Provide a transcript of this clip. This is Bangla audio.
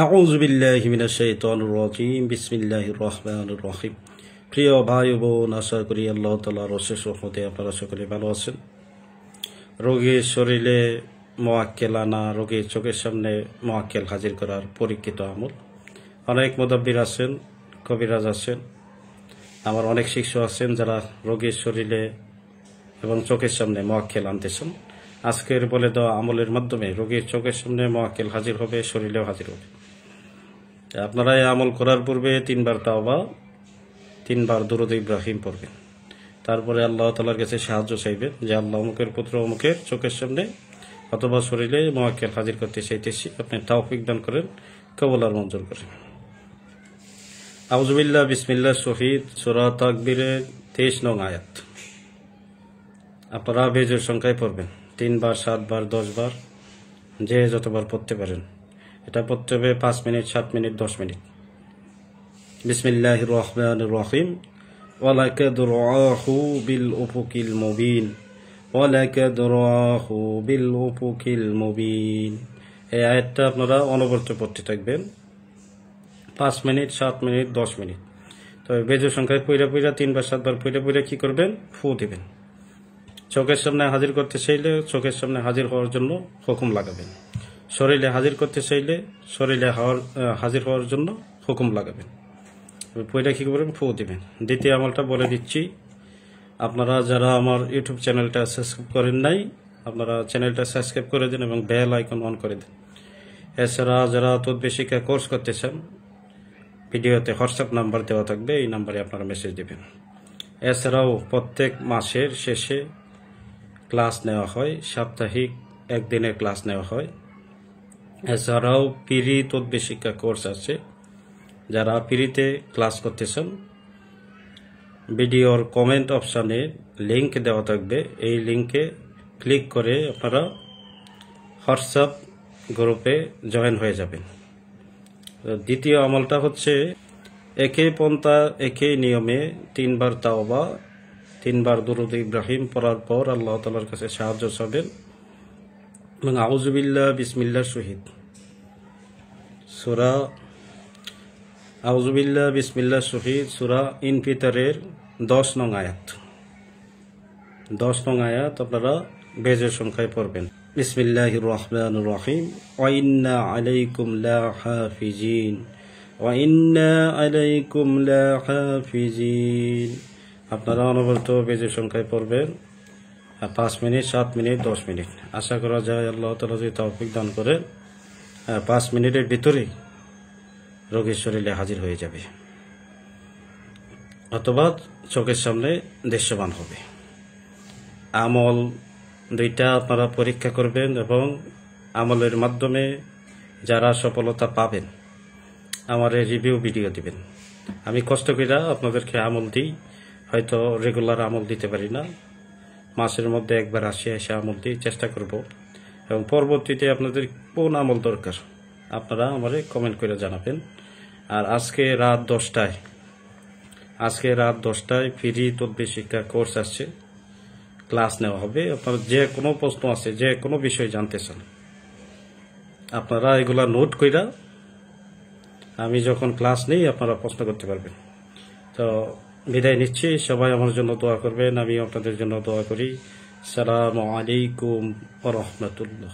আউযু বিল্লাহি মিনাশ শাইতানির রাজীম বিসমিল্লাহির রহমানির রহিম। প্রিয় ভাই ও বোন, আশা করি আল্লাহ তাআলার অশেষ রহমতে আপনারা সকলে ভালো আছেন। রোগীর শরীরে মুআক্কেল আনা, রোগীর চোখের সামনে মুআক্কেল হাজির করার পরীক্ষিত আমল। অনেক মুদাব্বির আছেন, কবিরাজ আছেন, আমার অনেক শিষ্য আছেন যারা রোগীর শরীরে এবং চোখের সামনে মুআক্কেল আনতেছেন। আজকের বলে দেওয়া আমলের মাধ্যমে রোগীর চোখের সামনে মুআক্কেল হাজির হবে, শরীরেও হাজির হবে। আপনারা এই আমল করার পূর্বে 3 বার তাওবা, 3 বার দুরূদ ইব্রাহিম পড়বেন। তারপরে আল্লাহ তাআলার কাছে সাহায্য চাইবেন যে আল্লাহ অমুকের পুত্র অমুকের চোখের সামনে অথবা শরীরে মুআক্কেল হাজির করতে চাইতেছি, আপনি তৌফিক দান করেন, কবুল আর মঞ্জুর করেন। আউযু বিল্লাহ বিসমিল্লাহ শহীদ সূরা তাকবীরের 23 নং আয়াত আপনারা বেজোর সংখ্যায় পড়বেন। 3 বার, 7 বার, 10 বার, যে যতবার পড়তে পারেন। এটা পড়তে হবে 5 মিনিট, 7 মিনিট, 10 মিনিট। বিসমিল্লাহির রহমানির রহিম। ওয়ালাকাদ রাআহু বিল উফুকিল মুবিন, ওয়ালাকাদ রাআহু বিল উফুকিল মুবিন। এই আয়াতটা আপনারা অনবরত পড়তে থাকবেন 5 মিনিট, 7 মিনিট, 10 মিনিট। তবে বেজোর সংখ্যায় পইরা 3 বার, 7 বার পইরা কি করবেন? ফু দিবেন। চোখের সামনে হাজির করতে চাইলে চোখের সামনে হাজির হওয়ার জন্য হুকুম লাগাবেন। শরীরে হাজির করতে চাইলে শরীরে হাজির হওয়ার জন্য হুকুম লাগাবেন। পয়টা কি করবেন? ফু দিবেন। দ্বিতীয় আমলটা বলে দিচ্ছি, আপনারা যারা আমার ইউটিউব চ্যানেলটা সাবস্ক্রাইব করেন নাই, আপনারা চ্যানেলটা সাবস্ক্রাইব করে দিন এবং বেল আইকন অন করে দিন। এছাড়া যারা তদবির শিক্ষা কোর্স করতে চান, ভিডিওতে হোয়াটসঅ্যাপ নাম্বার দেওয়া থাকবে, এই নাম্বারে আপনারা মেসেজ দেবেন। এছাড়াও প্রত্যেক মাসের শেষে ক্লাস নেওয়া হয়, সাপ্তাহিক একদিনের ক্লাস নেওয়া হয়। এছাড়াও পিরি তদবির শিক্ষা কোর্স আছে, যারা পিরিতে ক্লাস করতেছেন ভিডিওর কমেন্ট অপশানে লিংক দেওয়া থাকবে, এই লিংকে ক্লিক করে আপনারা হোয়াটসঅ্যাপ গ্রুপে জয়েন হয়ে যাবেন। দ্বিতীয় আমলটা হচ্ছে একই পন্থা একই নিয়মে 3 বার তাওবা, 3 বার দুরূদ ইব্রাহিম পড়ার পর আল্লাহ তাআলার কাছে সাহায্য চাবেন এবং আউযু বিল্লাহ বিসমিল্লাহ শহীদ সূরা আউযু বিল্লাহ বিসমিল্লাহ শহীদ সূরা ইনফিতারের 10 নং আয়াত 10 নং আয়াত আপনারা বেজোর সংখ্যায় পড়বেন। বিসমিল্লাহির রহমানির রহিম। ওয়া ইন্না আলাইকুম লাহাফিজিন, ওয়া ইন্না আলাইকুম লাহাফিজিন। আপনারা অনবরত বেজোর সংখ্যায় পড়বেন 5 মিনিট, 7 মিনিট, 10 মিনিট। আশা করা যায় আল্লাহ তাআলা যদি তৌফিক দান করে 5 মিনিটের ভিতরেই রোগীর শরীরে হাজির হয়ে যাবে অথবা চোখের সামনে দৃশ্যমান হবে। আমল 2টা আপনারা পরীক্ষা করবেন এবং আমলের মাধ্যমে যারা সফলতা পাবেন আমার রিভিউ ভিডিও দিবেন। আমি কষ্ট করে আপনাদেরকে আমল দিই, হয়তো রেগুলার আমল দিতে পারি না, মাসের মধ্যে একবার এসে আমল দিয়ে চেষ্টা করব এবং পরবর্তীতে আপনাদের কোন আমল দরকার আপনারা আমারে কমেন্ট করে জানাবেন। আর আজকে রাত 10টায় ফ্রি তদবির শিক্ষা কোর্স আসছে, ক্লাস নেওয়া হবে। আপনারা যে কোনো প্রশ্ন আছে, যে কোনো বিষয় জানতে চান, আপনারা এগুলা নোট কইরা আমি যখন ক্লাস নেই আপনারা প্রশ্ন করতে পারবেন। তো বিদায় নিচ্ছি, সবাই আমার জন্য দোয়া করবেন, আমি আপনাদের জন্য দোয়া করি। আসসালামু আলাইকুম ওয়া রাহমাতুল্লাহ।